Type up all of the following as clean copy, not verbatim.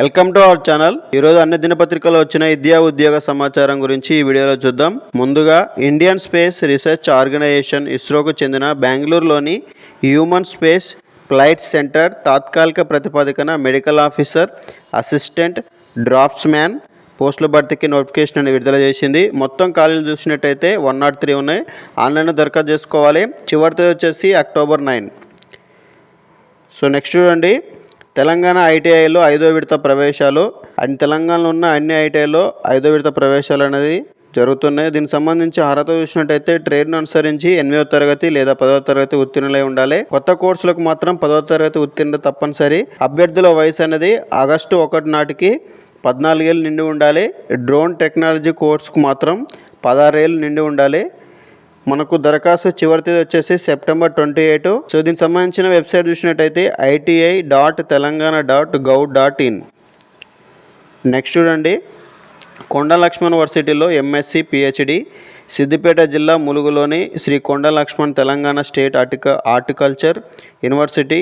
Welcome to our channel. ఈరోజు అన్ని దినపత్రికల్లో వచ్చిన విద్యా ఉద్యోగ సమాచారం గురించి ఈ వీడియోలో చూద్దాం. ముందుగా ఇండియన్ స్పేస్ రీసెర్చ్ ఆర్గనైజేషన్ ఇస్రోకు చెందిన బెంగళూరులోని హ్యూమన్ స్పేస్ ఫ్లైట్ సెంటర్ తాత్కాలిక ప్రతిపాదికన మెడికల్ ఆఫీసర్, అసిస్టెంట్, డ్రాఫ్ట్స్మ్యాన్ పోస్టుల భర్తీకి నోటిఫికేషన్ విడుదల చేసింది. మొత్తం ఖాళీలు చూసినట్టయితే 103 ఉన్నాయి. ఆన్లైన్లో దరఖాస్తు చేసుకోవాలి. చివరి తేదీ వచ్చేసి అక్టోబర్ 9. సో నెక్స్ట్ చూడండి, తెలంగాణ ఐటీఐలో 5వ విడత ప్రవేశాలు. తెలంగాణలో ఉన్న అన్ని ఐటీఐలో 5వ విడత ప్రవేశాలు అనేది జరుగుతున్నాయి. దీనికి సంబంధించి అర్హత చూసినట్టయితే ట్రేడ్ను అనుసరించి 8వ తరగతి లేదా 10వ తరగతి ఉత్తీర్ణులై ఉండాలి. కొత్త కోర్సులకు మాత్రం 10వ తరగతి ఉత్తీర్ణత తప్పనిసరి. అభ్యర్థుల వయసు అనేది ఆగస్టు 1 నాటికి 14 ఏళ్ళు నిండి ఉండాలి. డ్రోన్ టెక్నాలజీ కోర్సుకు మాత్రం 16 ఏళ్ళు నిండి ఉండాలి. మనకు దరఖాస్తు చివరి తేదీ వచ్చేసి సెప్టెంబర్ 28. సో దీనికి సంబంధించిన వెబ్సైట్ చూసినట్టయితే iti.telangana.gov.in. నెక్స్ట్ చూడండి, కొండ లక్ష్మణ్ యూనివర్సిటీలో ఎంఎస్సి పిహెచ్డి. సిద్దిపేట జిల్లా ములుగులోని Sri Konda Laxman Telangana state horticulture university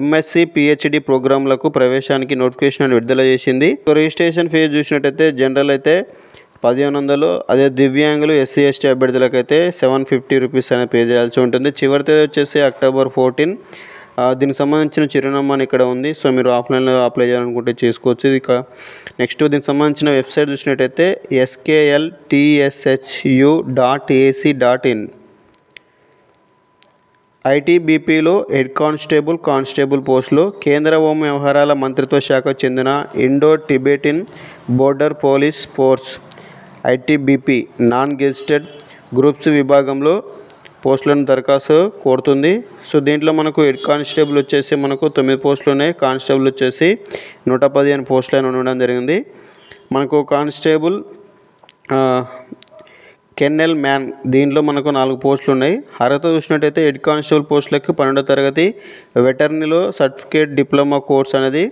MSc PhD ప్రోగ్రాంలకు ప్రవేశానికి నోటిఫికేషన్ విడుదల చేసింది. రిజిస్ట్రేషన్ ఫీజు చూసినట్టయితే జనరల్ అయితే 1500, అదే దివ్యాంగులు ఎస్సీ ఎస్టీ అభ్యర్థులకు అయితే 750 రూపీస్ అనేది పే చేయాల్సి ఉంటుంది. చివరి తేదీ వచ్చేసి అక్టోబర్ 14. దీనికి సంబంధించిన చిరునామాని ఇక్కడ ఉంది. సో మీరు ఆఫ్లైన్లో అప్లై చేయాలనుకుంటే చేసుకోవచ్చు. ఇక నెక్స్ట్ దీనికి సంబంధించిన వెబ్సైట్ చూసినట్టయితే skltshu.ac.in. ఐటీబీపీలో హెడ్ కానిస్టేబుల్ పోస్టులు. కేంద్ర హోం వ్యవహారాల మంత్రిత్వ శాఖకు చెందిన Indo Tibetan border police force ITBP non gazetted groups విభాగంలో పోస్టులను దరఖాస్తు కోరుతుంది. సో దీంట్లో మనకు హెడ్ కానిస్టేబుల్ వచ్చేసి మనకు 9 పోస్టులు ఉన్నాయి. కానిస్టేబుల్ వచ్చేసి 115 పోస్టులు ఉండడం జరిగింది. మనకు కానిస్టేబుల్ కెన్నెల్ మ్యాన్ దీంట్లో మనకు 4 పోస్టులు ఉన్నాయి. అర్హత చూసినట్టయితే హెడ్ కానిస్టేబుల్ పోస్టులకు 12వ తరగతి వెటర్నరీలో సర్టిఫికేట్ డిప్లొమా కోర్స్ అనేది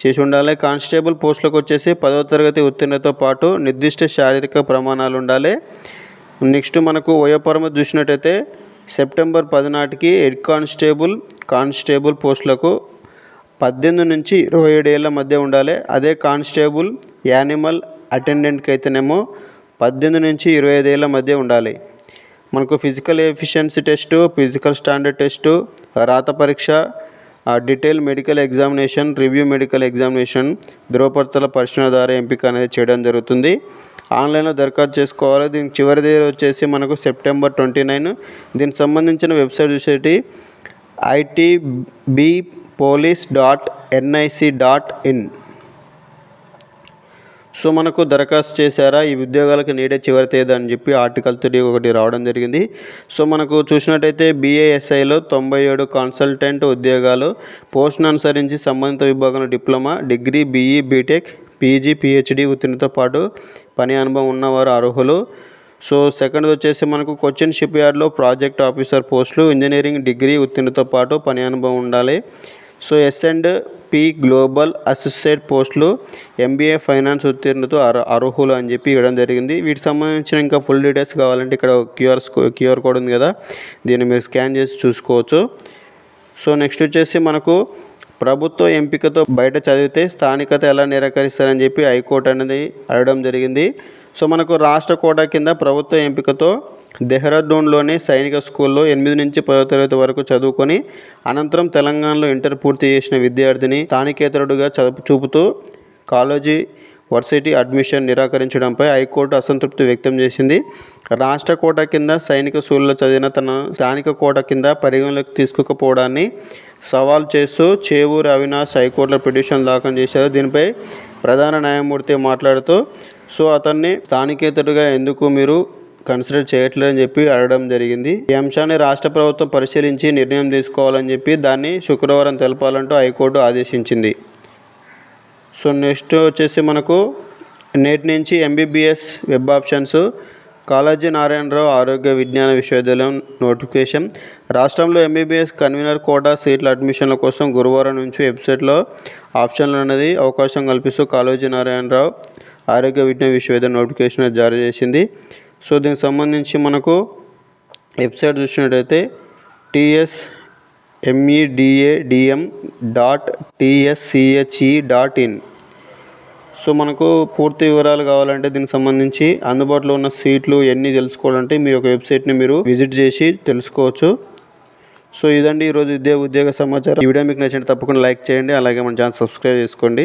చేసి ఉండాలి. కానిస్టేబుల్ పోస్టులకు వచ్చేసి 10వ తరగతి ఉత్తీర్ణతో పాటు నిర్దిష్ట శారీరక ప్రమాణాలు ఉండాలి. నెక్స్ట్ మనకు వయోపరిమితి చూసినట్టయితే సెప్టెంబర్ 10 నాటికి హెడ్ కానిస్టేబుల్ పోస్టులకు 18 నుంచి 27 ఏళ్ళ మధ్య ఉండాలి. అదే కానిస్టేబుల్ యానిమల్ అటెండెంట్కి అయితేనేమో 18 నుంచి 25 ఏళ్ళ మధ్య ఉండాలి. మనకు physical efficiency test, physical standard test, రాత పరీక్ష, detail medical examination, review medical examination, ధృవపత్రాల పరిశీలన ద్వారా ఎంపిక అనేది చేయడం జరుగుతుంది. ఆన్లైన్లో దరఖాస్తు చేసుకోవాలి. దీనికి చివరి తేదీ వచ్చేసి మనకు సెప్టెంబర్ 29. దీనికి సంబంధించిన వెబ్సైట్ చూసేటి itbpolice.nic.in. సో మనకు దరఖాస్తు చేశారా ఈ ఉద్యోగాలకు నేడే చివరి తేదీ అని చెప్పి ఆర్టికల్ 3 ఒకటి రావడం జరిగింది. సో మనకు చూసినట్టయితే BASIలో 97 కన్సల్టెంట్ ఉద్యోగాలు. పోస్టును అనుసరించి సంబంధిత విభాగంలో diploma, degree, BE, BTech, PG, PhD ఉత్తీర్ణతో పాటు పని అనుభవం ఉన్నవారు అర్హులు. సో సెకండ్ వచ్చేసి మనకు కొచ్చిన్ షిప్ యార్డ్లో ప్రాజెక్ట్ ఆఫీసర్ పోస్టులు. ఇంజనీరింగ్ డిగ్రీ ఉత్తీర్ణతో పాటు పని అనుభవం ఉండాలి. సో S&P గ్లోబల్ అసోసియేట్ పోస్టులు MBA ఫైనాన్స్ ఉత్తీర్ణతో అర్హులు అని చెప్పి ఇవ్వడం జరిగింది. వీటికి సంబంధించిన ఇంకా ఫుల్ డీటెయిల్స్ కావాలంటే ఇక్కడ క్యూఆర్ కోడ్ ఉంది కదా, దీన్ని మీరు స్కాన్ చేసి చూసుకోవచ్చు. సో నెక్స్ట్ వచ్చేసి మనకు ప్రభుత్వ ఎంపికతో బయట చదివితే స్థానికత ఎలా నిరాకరిస్తారని చెప్పి హైకోర్టు అనేది అడగడం జరిగింది. సో మనకు రాష్ట్ర కోటా కింద ప్రభుత్వ ఎంపికతో దెహ్రాదూన్లోని సైనిక స్కూల్లో 8 నుంచి 10వ తరగతి వరకు చదువుకొని అనంతరం తెలంగాణలో ఇంటర్ పూర్తి చేసిన విద్యార్థిని స్థానికేతరుడుగా చూపుతూ కాలేజీ వర్సిటీ అడ్మిషన్ నిరాకరించడంపై హైకోర్టు అసంతృప్తి వ్యక్తం చేసింది. రాష్ట్ర కోటా కింద సైనిక స్కూల్లో చదివిన తన స్థానిక కోటా కింద పరిగణలోకి తీసుకోకపోవడాన్ని సవాల్ చేస్తూ చేవూరి అవినాష్ హైకోర్టులో పిటిషన్ దాఖలు చేశారు. దీనిపై ప్రధాన న్యాయమూర్తి మాట్లాడుతూ సో అతన్ని స్థానికేతరుడుగా ఎందుకు మీరు కన్సిడర్ చేయట్లేదని చెప్పి అడగడం జరిగింది. ఈ అంశాన్ని రాష్ట్ర ప్రభుత్వం పరిశీలించి నిర్ణయం తీసుకోవాలని చెప్పి దాన్ని శుక్రవారం తెలపాలంటూ హైకోర్టు ఆదేశించింది. సో నెక్స్ట్ వచ్చేసి మనకు నేటి నుంచి MBBS web options. Kaloji Narayana Rao ఆరోగ్య విజ్ఞాన విశ్వవిద్యాలయం నోటిఫికేషన్. రాష్ట్రంలో MBBS కన్వీనర్ కోటా సీట్ల అడ్మిషన్ల కోసం గురువారం నుంచి వెబ్సైట్లో ఆప్షన్లు అనేది అవకాశం కల్పిస్తూ కాళోజీ నారాయణరావు ఆరోగ్య విజ్ఞాన విశ్వవిద్యాలయం నోటిఫికేషన్ జారీ చేసింది. సో దీనికి సంబంధించి మనకు వెబ్సైట్ చూసినట్టయితే tsmedadm.tsche.in. సో మనకు పూర్తి వివరాలు కావాలంటే దీనికి సంబంధించి అందుబాటులో ఉన్న సీట్లు ఎన్ని తెలుసుకోవాలంటే మీ యొక్క వెబ్సైట్ని మీరు విజిట్ చేసి తెలుసుకోవచ్చు. సో ఇదండి ఈరోజు ఉద్యోగ సమాచారం. ఈ వీడియో మీకు నచ్చినట్టు తప్పకుండా లైక్ చేయండి, అలాగే మన ఛానల్ సబ్స్క్రైబ్ చేసుకోండి.